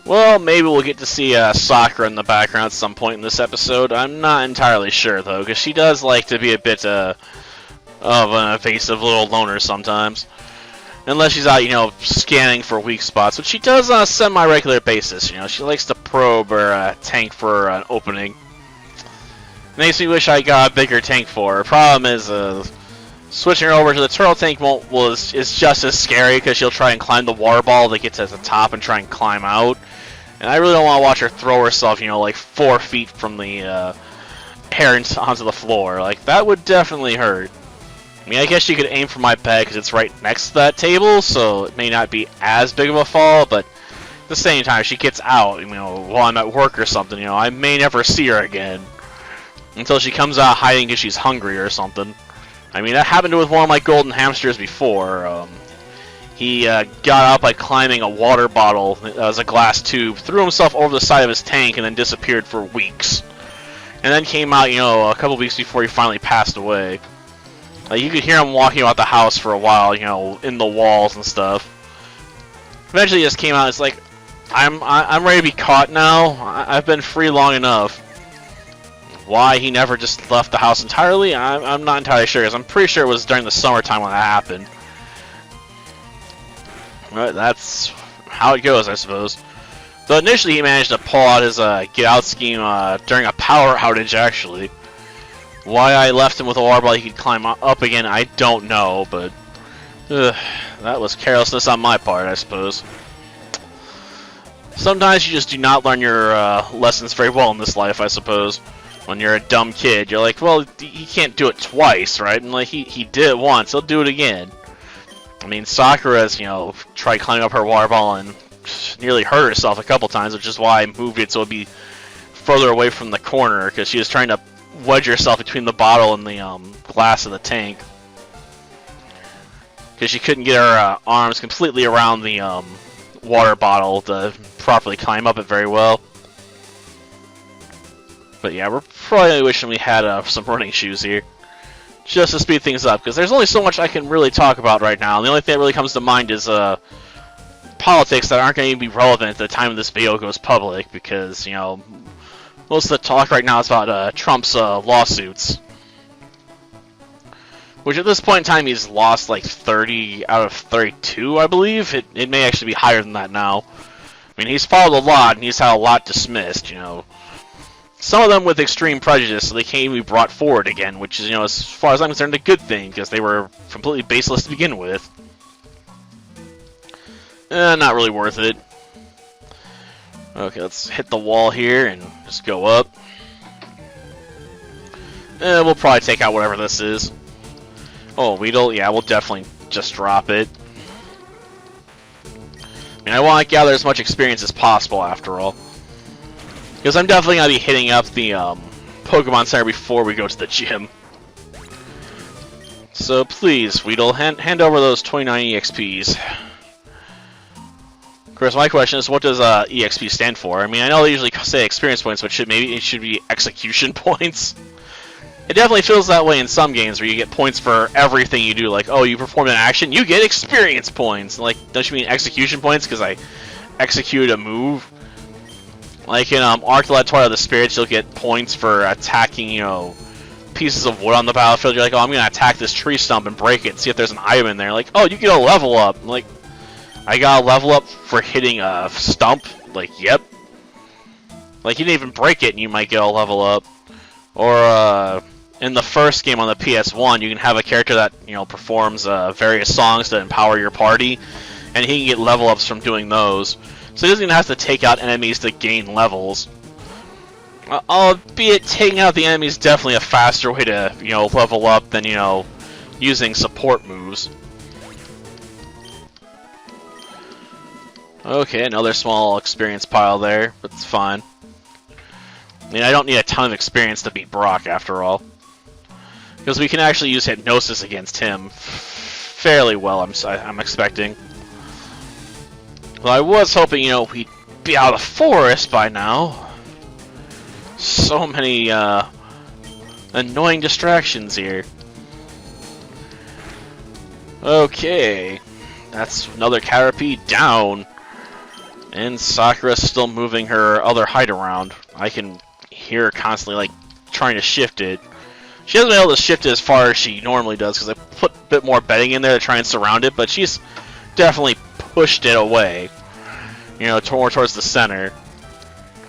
Well, maybe we'll get to see Sakura in the background at some point in this episode. I'm not entirely sure, though, because she does like to be a bit of an evasive little loner sometimes. Unless she's out, scanning for weak spots, which she does on a semi-regular basis. She likes to probe her tank for an opening. Makes me wish I got a bigger tank for her. Problem is, switching her over to the turtle tank is just as scary, because she'll try and climb the water ball to get to the top and try and climb out. And I really don't want to watch her throw herself, like 4 feet from the air onto the floor. Like, that would definitely hurt. I mean, I guess you could aim for my bed because it's right next to that table, so it may not be as big of a fall, but at the same time, if she gets out, while I'm at work or something, I may never see her again. Until she comes out hiding because she's hungry or something. I mean, that happened with one of my golden hamsters before. He got out by climbing a water bottle that was a glass tube, threw himself over the side of his tank, and then disappeared for weeks. And then came out, a couple weeks before he finally passed away. You could hear him walking about the house for a while, in the walls and stuff. Eventually, he just came out. It's like, I'm ready to be caught now. I've been free long enough. Why he never just left the house entirely, I'm not entirely sure. Because I'm pretty sure it was during the summertime when that happened. But that's how it goes, I suppose. Though initially, he managed to pull out his get out scheme during a power outage, actually. Why I left him with a water ball he could climb up again, I don't know, but that was carelessness on my part, I suppose. Sometimes you just do not learn your lessons very well in this life, I suppose. When you're a dumb kid, you're like, well, he can't do it twice, right? And like he did it once, he'll do it again. I mean, Sakura's, tried climbing up her water ball and nearly hurt herself a couple times, which is why I moved it so it'd be further away from the corner, because she was trying to wedge herself between the bottle and the glass of the tank, because she couldn't get her arms completely around the water bottle to properly climb up it very well. But yeah, we're probably wishing we had some running shoes here, just to speed things up, because there's only so much I can really talk about right now. And the only thing that really comes to mind is politics that aren't going to be relevant at the time this video goes public, because most of the talk right now is about Trump's lawsuits. Which at this point in time he's lost like 30 out of 32, I believe. It may actually be higher than that now. I mean, he's filed a lot and he's had a lot dismissed, Some of them with extreme prejudice, so they can't even be brought forward again, which is, as far as I'm concerned, a good thing, because they were completely baseless to begin with. Not really worth it. Okay, let's hit the wall here and just go up. We'll probably take out whatever this is. Oh, Weedle? Yeah, we'll definitely just drop it. I mean, I want to gather as much experience as possible, after all. Because I'm definitely going to be hitting up the Pokemon Center before we go to the gym. So please, Weedle, hand over those 29 EXPs. Of course, my question is, what does EXP stand for? I mean, I know they usually say experience points, but maybe it should be execution points. It definitely feels that way in some games where you get points for everything you do. Like, oh, you performed an action, you get experience points. Like, don't you mean execution points because I executed a move? Like in Arc the Laboratory of the Spirits, you'll get points for attacking, pieces of wood on the battlefield. You're like, oh, I'm going to attack this tree stump and break it and see if there's an item in there. Like, oh, you get a level up. I'm like, I got a level up for hitting a stump? Like, yep. Like, you didn't even break it and you might get a level up. Or, in the first game on the PS1, you can have a character that, performs various songs to empower your party. And he can get level ups from doing those. So he doesn't even have to take out enemies to gain levels. Albeit taking out the enemies is definitely a faster way to, level up than, using support moves. Okay, another small experience pile there, but it's fine. I mean, I don't need a ton of experience to beat Brock, after all. Because we can actually use Hypnosis against him fairly well, I'm expecting. Well, I was hoping, we'd be out of the forest by now. So many, annoying distractions here. Okay. That's another Caterpie down. And Sakura's still moving her other height around. I can hear her constantly, like, trying to shift it. She hasn't been able to shift it as far as she normally does, because I put a bit more bedding in there to try and surround it, but she's definitely pushed it away, you know, more towards the center.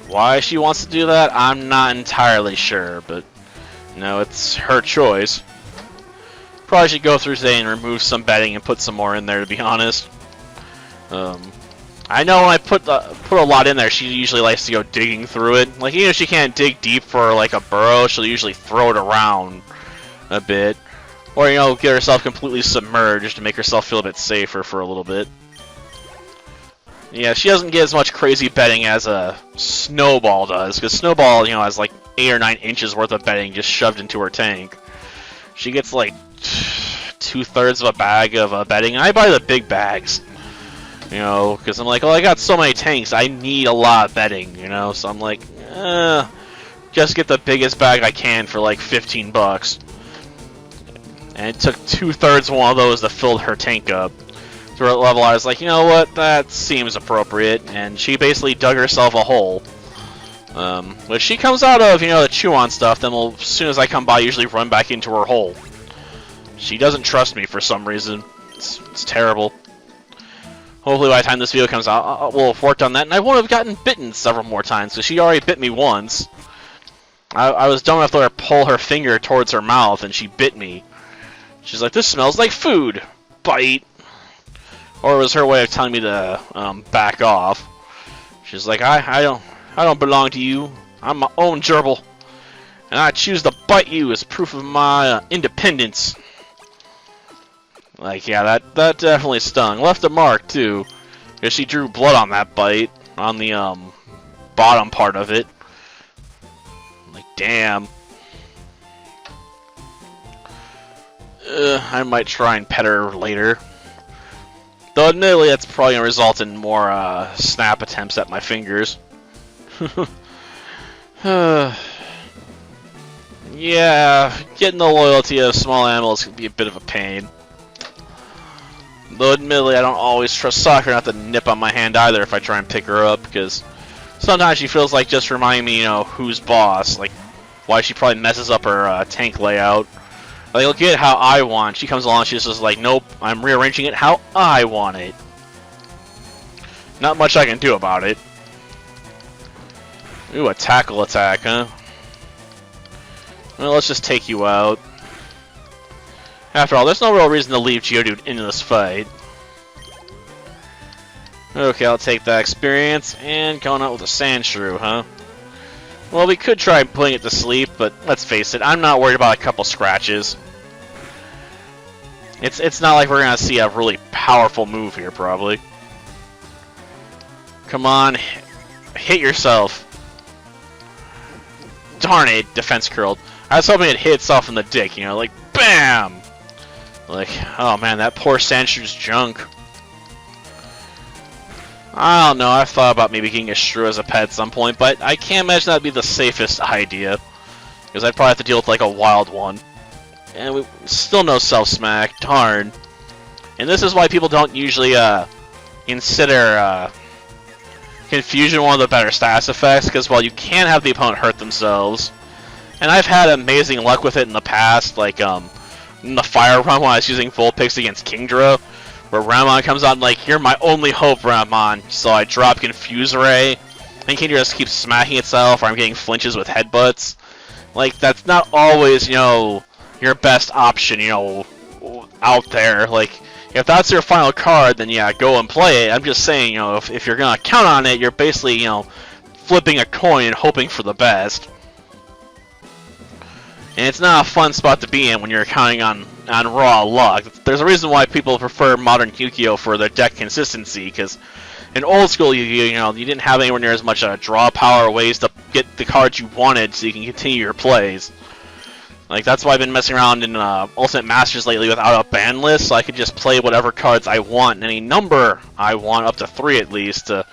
Why she wants to do that, I'm not entirely sure, but, you know, it's her choice. Probably should go through today and remove some bedding and put some more in there, to be honest. I know when I put a lot in there, she usually likes to go digging through it. Like, even if she can't dig deep for, like, a burrow, she'll usually throw it around a bit. Or, you know, get herself completely submerged to make herself feel a bit safer for a little bit. Yeah, she doesn't get as much crazy bedding as a Snowball does, because Snowball, you know, has like 8 or 9 inches worth of bedding just shoved into her tank. She gets like 2/3 of a bag of bedding. I buy the big bags, you know, because I'm like, oh, I got so many tanks, I need a lot of bedding, you know, so I'm like, just get the biggest bag I can for like 15 bucks. And it took 2/3 of one of those to fill her tank up. To her level, I was like, you know what, that seems appropriate, and she basically dug herself a hole. But she comes out of, you know, the chew-on stuff, then as soon as I come by, usually run back into her hole. She doesn't trust me for some reason. It's terrible. Hopefully by the time this video comes out, we'll have worked on that, and I won't have gotten bitten several more times, because she already bit me once. I was dumb enough to let her pull her finger towards her mouth, and she bit me. She's like, this smells like food! Bite! Or it was her way of telling me to back off. She's like, I don't belong to you. I'm my own gerbil, and I choose to bite you as proof of my independence. Like, yeah, that definitely stung. Left a mark too, because she drew blood on that bite on the bottom part of it. Like, damn. I might try and pet her later. Though admittedly, that's probably going to result in more snap attempts at my fingers. Yeah, getting the loyalty of small animals can be a bit of a pain. Though admittedly, I don't always trust Sakura not to nip on my hand either if I try and pick her up, because sometimes she feels like just reminding me, you know, who's boss. Like, why she probably messes up her tank layout. Like, look at how I want. She comes along, she's just like, nope, I'm rearranging it how I want it. Not much I can do about it. Ooh, a tackle attack, huh? Well, let's just take you out. After all, there's no real reason to leave Geodude into this fight. Okay, I'll take that experience, and going out with a Sand Shrew, huh? Well, we could try putting it to sleep, but let's face it, I'm not worried about a couple scratches. It's not like we're gonna see a really powerful move here, probably. Come on, hit yourself. Darn it, defense curled. I was hoping it hit itself in the dick, you know, like BAM! Like, oh man, that poor Sandshrew's junk. I don't know, I've thought about maybe getting a shrew as a pet at some point, but I can't imagine that'd be the safest idea. Because I'd probably have to deal with like a wild one. And we still no self-smack, darn. And this is why people don't usually consider Confusion one of the better status effects, because while you can have the opponent hurt themselves, and I've had amazing luck with it in the past, like in the fire run when I was using Vulpix against Kingdra, where Ramon comes out and like, you're my only hope, Ramon. So I drop Confuse Ray, and Kingdra just keeps smacking itself, or I'm getting flinches with headbutts. Like, that's not always, you know, your best option, you know, out there. Like, if that's your final card, then yeah, go and play it. I'm just saying, you know, if you're gonna count on it, you're basically, you know, flipping a coin and hoping for the best. And it's not a fun spot to be in when you're counting on raw luck. There's a reason why people prefer modern Yu-Gi-Oh! For their deck consistency, because in old school Yu-Gi-Oh! You know, you didn't have anywhere near as much draw power or ways to get the cards you wanted so you can continue your plays. Like, that's why I've been messing around in Ultimate Masters lately without a ban list, so I could just play whatever cards I want, any number I want, up to 3 at least, to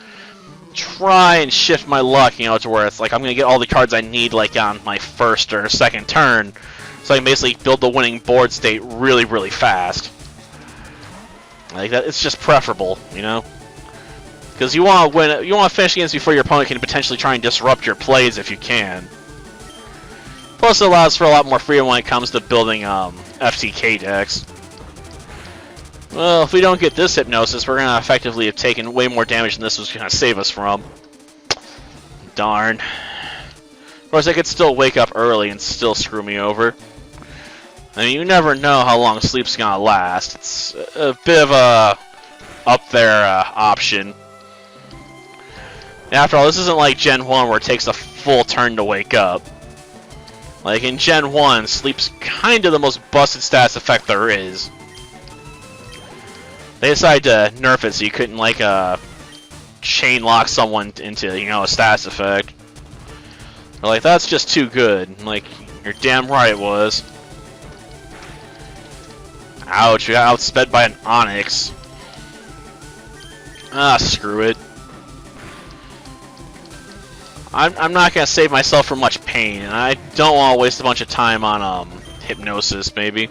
try and shift my luck, you know, to where it's like I'm going to get all the cards I need, like, on my first or second turn, so I can basically build the winning board state really, really fast. Like, that, it's just preferable, you know? Because you want to win, you want to finish games before your opponent can potentially try and disrupt your plays if you can. Plus, it allows for a lot more freedom when it comes to building FTK decks. Well, if we don't get this hypnosis, we're going to effectively have taken way more damage than this was going to save us from. Darn. Of course, I could still wake up early and still screw me over. I mean, you never know how long sleep's going to last. It's a bit of a up there option. After all, this isn't like Gen 1 where it takes a full turn to wake up. Like in Gen 1, sleep's kind of the most busted stats effect there is. They decided to nerf it so you couldn't like chain lock someone into, you know, a status effect. They're like, that's just too good. I'm like, you're damn right it was. Ouch, you got outsped by an Onyx. Ah, screw it. I'm not going to save myself from much pain, and I don't want to waste a bunch of time on hypnosis, maybe.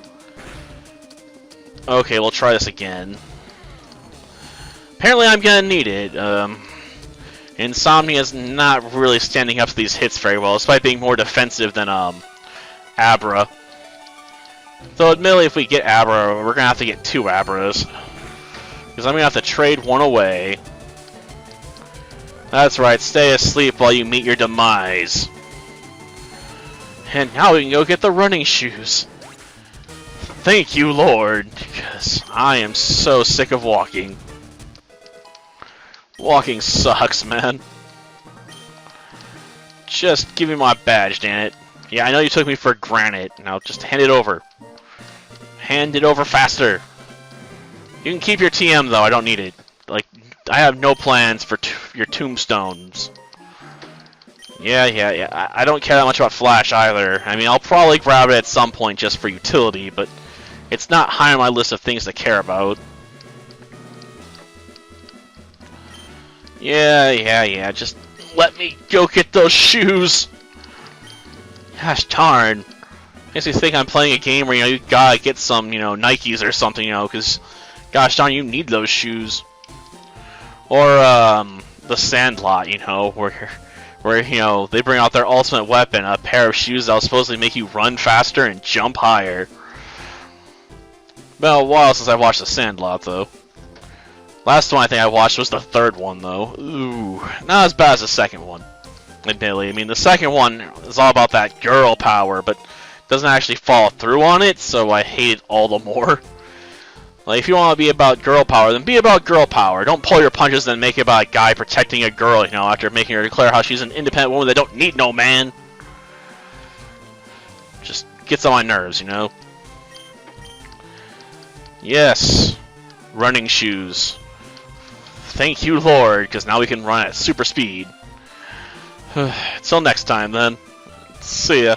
Okay, we'll try this again. Apparently I'm going to need it. Insomnia's not really standing up to these hits very well, despite being more defensive than Abra. Though admittedly, if we get Abra, we're going to have to get 2 Abras. Because I'm going to have to trade one away. That's right, stay asleep while you meet your demise. And now we can go get the running shoes. Thank you, Lord, because I am so sick of walking. Walking sucks, man. Just give me my badge, damn it. Yeah, I know you took me for granted. Now just hand it over. Hand it over faster. You can keep your TM, though. I don't need it. Like, I have no plans for your tombstones. Yeah. I don't care that much about Flash either. I mean, I'll probably grab it at some point just for utility, but it's not high on my list of things to care about. Yeah. Just let me go get those shoes. Gosh darn. Makes me think I'm playing a game where, you know, you gotta get some, you know, Nikes or something, you know, because gosh darn, you need those shoes. Or the Sandlot, you know, where you know they bring out their ultimate weapon, a pair of shoes that'll supposedly make you run faster and jump higher. Been a while since I watched the Sandlot, though. Last one I think I watched was the 3rd one, though. Ooh, not as bad as the 2nd one. Admittedly, I mean the 2nd one is all about that girl power, but doesn't actually follow through on it, so I hate it all the more. Like, if you want to be about girl power, then be about girl power. Don't pull your punches and make it about a guy protecting a girl, you know, after making her declare how she's an independent woman that don't need no man. Just gets on my nerves, you know. Yes. Running shoes. Thank you, Lord, because now we can run at super speed. Until next time, then. See ya.